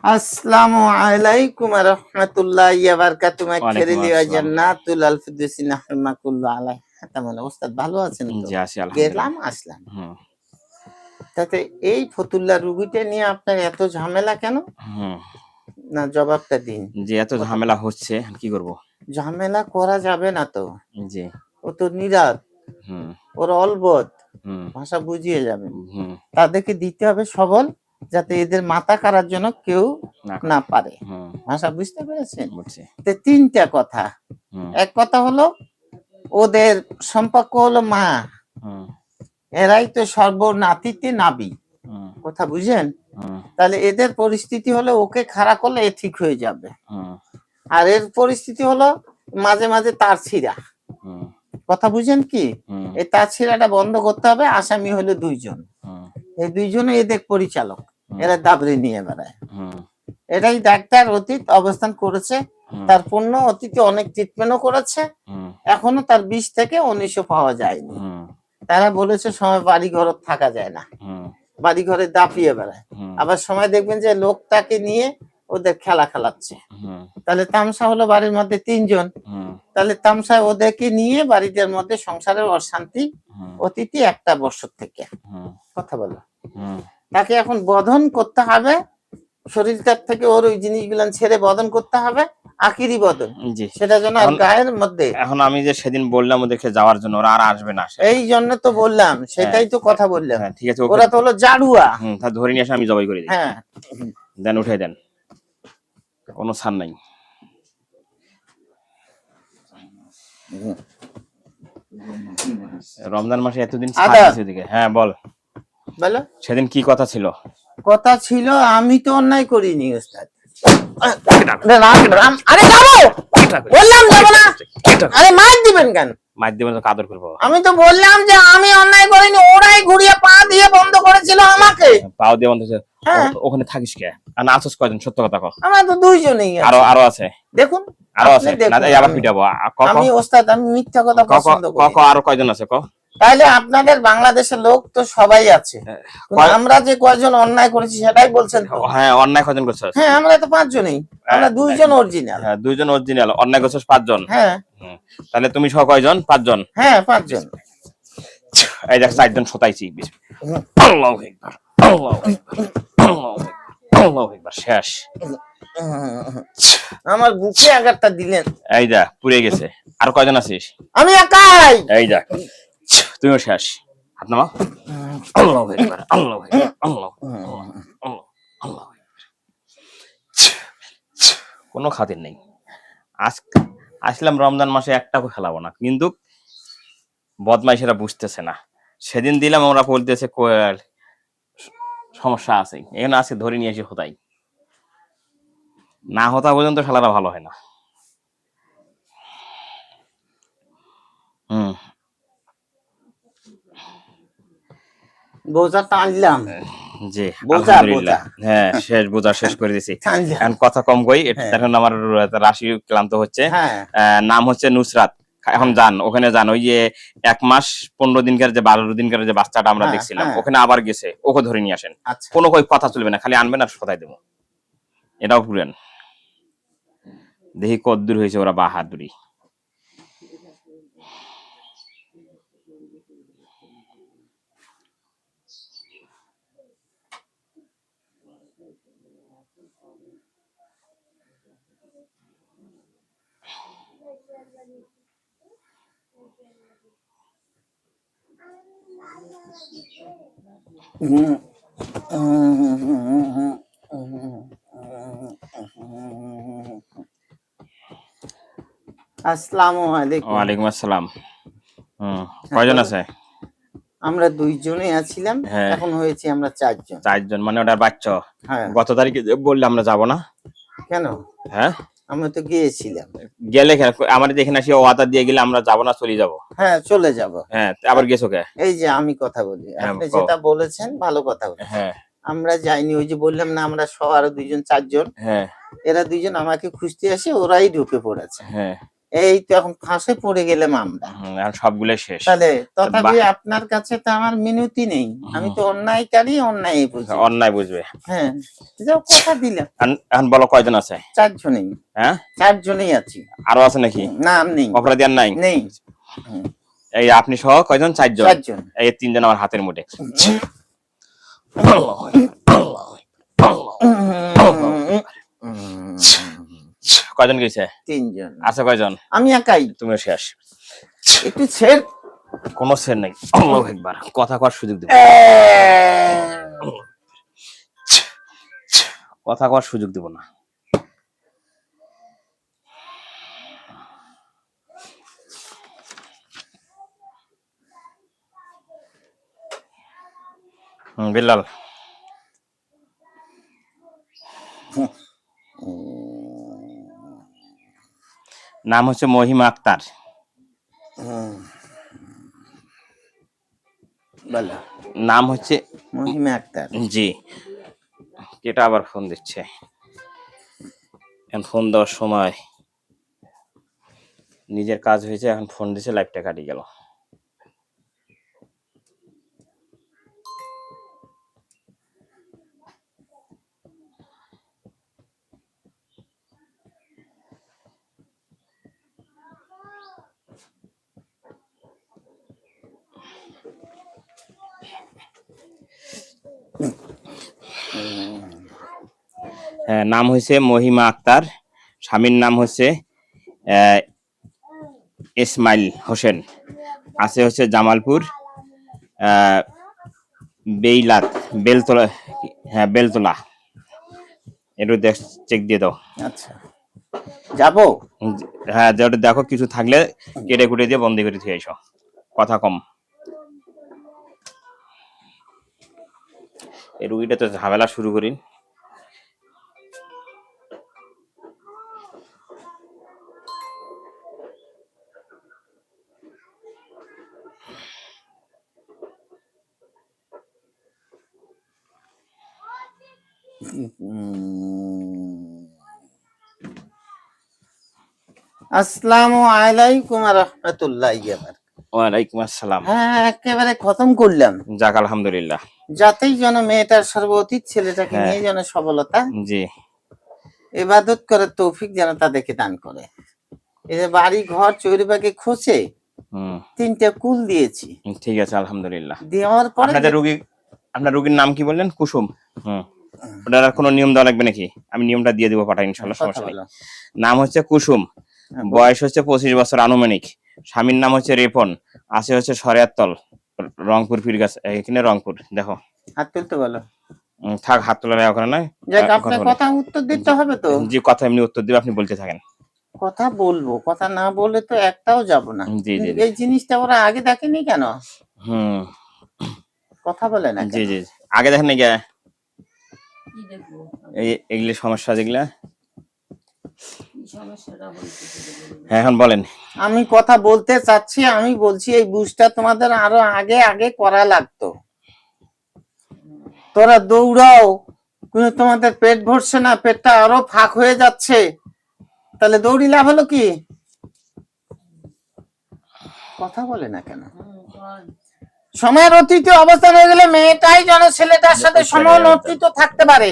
আসসালামু আলাইকুম ওয়া রাহমাতুল্লাহি ওয়া বারাকাতুহু। মাগফিরালি ওয়া জান্নাতুল আলফিরদাউসি নাহমাকুল্লাহ আলাইহি। তামাম ওস্তাদ ভালো আছেন তো? জি আছি গেলাম আলহামদুলিল্লাহ। আসলাম। তাতে এই ফতুল্লা রুগীটা নিয়ে আপনার এত ঝামেলা কেন? না জবাবটা দিন। জি এত ঝামেলা হচ্ছে কি করব? ঝামেলা করা যাবে না তো। জি। ও তো নিরাত। ওরা অলবদ। ভাষা বুঝিয়ে যাবেন। তাদেরকে দিতে হবে সবল, যাতে এদের মাথা কাটার জন্য কেউ না পারে। ভাষা বুঝতে পেরেছেন? তো তিনটা কথা। এক কথা হলো ওদের সম্পর্ক হলো মা, এরাই তো সর্বনাতিতে নাবি। কথা বুঝেন? তাহলে এদের পরিস্থিতি হলো ওকে খাড়া করলে এ ঠিক হয়ে যাবে, আর এর পরিস্থিতি হলো মাঝে মাঝে তার ছিঁড়া। কথা বুঝেন কি? এই তার ছিঁড়াটা বন্ধ করতে হবে। আসামি হলো দুইজন, এই দুইজনে এদের পরিচালক, এরা দাবড়ে নিয়ে বেড়ায়। এটাই ডাক্তার অতীত অবস্থান করেছে, তার পূর্ণ অতীতে অনেক ট্রিটমেন্টও করেছে, এখনো তার 20 থেকে 19 পাওয়া যায়নি। তারা বলেছে সময় বাড়ি ঘর থাকা যায় না, বাড়ি ঘরে দাপিয়ে বেড়ায়। আবার সময় দেখবেন যে লোকটাকে নিয়ে ওদের খেলা খেলাচ্ছে। তাহলে তামসা হলো বাড়ির মধ্যে 3 জন, তাহলে তামসা ওদেরকে নিয়ে বাড়িটার মধ্যে সংসারের অশান্তি অতীতে 1 বছর থেকে। কথা বলো, তাকে এখন বধন করতে হবে, শরীরটার থেকে ওর ওই জিনিসগুলো ছেড়ে বদন করতে হবে, আখিরি বদন। সেটা যেন আর গায়ের মধ্যে। এখন আমি যে সেদিন বললাম ওদেরকে যাওয়ার জন্য, ওরা আর আসবে না। এই জন্য তো বললাম, সেটাই তো কথা বললাম। ঠিক আছে, ওরা তো হলো জাড়ুয়া। তা ধরে নিয়ে এসে আমি জবাই করে দিই। হ্যাঁ দেন, উঠে দেন, কোনো ছাড় নাই। রমজান মাসে এতদিন দিকে। হ্যাঁ বল, বলো সেদিন কি কথা ছিল? কথা ছিল আমি তো অন্যায় করিনি ওস্তাদ। আরে যাবো বললাম, যাবো না। আরে মার দিবেন কেন? মার দিবেন তো কাদর করবো। আমি তো বললাম যে আমি অন্যায় করিনি, ওরাই ঘুরিয়ে পা দিয়ে বন্ধ করেছিল আমাকে। পাও দিয়ে বন্ধ করেছে? ওখানে থাকিস কে? আর না আছিস কয়জন? সত্য কথা কও। আমরা তো দুইজনই। আরো আছে, দেখুন আরো আছে। না আবার পিটাবো। আমি ওস্তাদ, আমি মিথ্যা কথা পছন্দ করি। আরো কয়জন আছে ক? তাইলে আপনাদের বাংলাদেশের লোক তো সবাই আছে, আমরা যে কয়জন অন্যায় করেছি সেটাই বলছেন তো? হ্যাঁ, অন্যায় কয়জন করছিস? হ্যাঁ, আমরা তো 5 জনই। আমরা 2 জন অরিজিনাল। হ্যাঁ, 2 জন অরিজিনাল, অন্যায় করছিস 5 জন। হ্যাঁ, তাহলে তুমি সহ কয়জন? 5 জন। হ্যাঁ 5 জন। এই দেখ 4 জন শতাইছি। আল্লাহু আকবার, আল্লাহু আকবার, আল্লাহু আকবার, আল্লাহু আকবার। শেষ। আমার বুকে আঘাতটা দিলেন। এই যা পুড়ে গেছে। আর কয়জন আছিস? আমি একাই। এই যা, তুমিও শেষ। হাত নামা। আল্লাহু আকবার, আল্লাহু আকবার, আল্লাহু আল্লাহু আকবার। কোনো খাতির নেই। আসলাম রমজান মাসে একটাও খেলাবো না, কিন্তু বদমাইশেরা বুঝতেছে না। সেদিন দিলাম, ওরা বলতেছে সমস্যা আছে। এখানে আজকে ধরে নিয়ে এসে হতাই না, হতা পর্যন্ত খেলাটা ভালো হয় না। বোঝা টানলাম। জি আলহামদুলিল্লাহ। হ্যাঁ, শেষ বোঝা শেষ করে দিছি। এখন কথা কম কই, এখন আমার রাশি ক্লান্ত হচ্ছে। নাম হচ্ছে নুসরাত। এখন যান, ওখানে যান। ওই যে 1 মাস 15 দিনকার যে 12 দিনকার যে বাচ্চাটা আমরা দেখছিলাম, ওখানে আবার গেছে, ওকে ধরে নিয়ে আসেন। কোনো কই কথা চলবে না, খালি আনবেন আর সদাই দেবো। এটাও পুরেন, দেখি কদ্দূর হয়েছে ওরা বাহাদুরি। আসসালামু আলাইকুম। ওয়ালাইকুম আসসালাম। কয়জন আছে? আমরা 2 জনই আছিলাম, এখন হয়েছে আমরা 4 জন। 4 জন মানে ওটার বাচ্চা। গত তারিখে বললে আমরা যাব না কেন? হ্যাঁ, আমি তো গিয়েছিলাম। গেলে আমাদের দেখে আসি ওয়াদা দিয়ে গেলে আমরা যাব না, চলে যাব। হ্যাঁ চলে যাব। হ্যাঁ, আবার গেছো কে? এই যে আমি কথা বলি, আপনি যেটা বলেছেন ভালো কথা বলেছেন। হ্যাঁ, আমরা যাইনি, ওই যে বললাম না আমরা সহ আরো 2 জন 4 জন। হ্যাঁ, এরা 2 জন আমাকে খুঁজতে আসে, ওরাই ঢুকে পড়েছে। হ্যাঁ, এই তো এখন ফাঁসে পড়ে গেলাম আমরা, সবগুলো শেষ। তাহলে তথাপি আপনার কাছে তো আমার মিনতি নেই, আমি তো অন্যায়কারী, অন্যায় বুঝি, অন্যায় বুঝবে। হ্যাঁ যাও কথা দিলাম। এখন বলো কয়জন আছে? 4 জনই। হ্যাঁ 4 জনই আছি। আরো আছে নাকি? না নেই, অপরাধী আর নাই? নেই। এই আপনি সহ কয়জন? 4 জন। 4 জন। এই 3 জন আমার হাতের মুঠে। কয়জন গেছে? 3 জন। আছে কয়জন? আমি একাই। তুমি শেষ। একটু ছেড়। কোনো ছেড় নাই। আল্লাহু আকবার। কথা কওয়ার সুযোগ দেব, কথা কওয়ার সুযোগ দেব না। বিল্লাল। নাম হচ্ছে মহিমা আক্তার। নাম হচ্ছে মহিমা আক্তার। জি। এটা আবার ফোন দিচ্ছে, এখন ফোন দেওয়ার সময় নিজের কাজ হয়েছে, এখন ফোন দিচ্ছে, লাইভটা কাটি গেল। হ্যাঁ, নাম হয়েছে মহিমা আক্তার, স্বামীর নাম হচ্ছে ইসমাইল হোসেন, আছে হচ্ছে জামালপুর বেইলাত বেলতলা। হ্যাঁ বেলতলা, একটু চেক দিয়ে দাও। আচ্ছা যাবো। হ্যাঁ যেটা দেখো, কিছু থাকলে কেটে কুটে দিয়ে বন্দি করে দিয়ে এসো, কথা কম। এই রুগীটা তো ঝামেলা শুরু করি। আসসালামু আলাইকুম ওয়া রাহমাতুল্লাহি ওয়া বারাকাতুহু। ওয়ালাইকুম আসসালাম। হ্যাঁ একেবারে খতম করলাম। যাক আলহামদুলিল্লাহ। যাতেই যেন মেয়েটার সর্বতীত ছেলেটাকে নিয়ে যেন সফলতা, জি, ইবাদত করার তৌফিক যেন তাদেরকে দান করে। এই যে বাড়ি ঘর চৌরিবাগে খোঁচে 3টা কুল দিয়েছি। ঠিক আছে আলহামদুলিল্লাহ। দেওয়ার পরে আপনার রোগীর নাম কি বললেন? কুসুম। ওটার আর কোনো নিয়ম দেওয়া লাগবে নাকি? আমি নিয়মটা দিয়ে দেবো, পাঠাই ইনশাআল্লাহ, সমস্যা নেই। নাম হচ্ছে কুসুম, বয়স হচ্ছে 25 বছর আনুমানিক, স্বামীর নাম হচ্ছে রেপন, আছে হচ্ছে সরিয়াতল, রংপুর পীরগাছ, এখানে রংপুর। দেখো হাত তুলতে বলো। থাক, হাত তোলা ওখানে নয়। আপনার কথা উত্তর দিতে হবে তো। জি, কথা এমনি উত্তর দিবে, আপনি বলতে থাকেন। কথা বলবো, কথা না বলে তো একটাও যাব না। এই জিনিসটা ওরা আগে দেখেনি কেন? কথা বলে না। জি জি, আগে দেখেন না গিয়া এগুলো সমস্যা যেগুলা। এখন বলেন। আমি কথা বলতে চাচ্ছি, আমি বলছি এই বুঝটা তোমাদের আরো আগে আগে করা লাগতো। তোরা দৌড়াও, কিন্তু তোমাদের পেট ভরছে না, পেটটা আরো ফাঁক হয়ে যাচ্ছে, তাহলে দৌড়ি লাভ হলো কি? কথা বলে না কেন? সময়ের অতীত অবস্থান হয়ে গেলে মেয়েটাই যেন ছেলেটার সাথে সমান অতীত থাকতে পারে।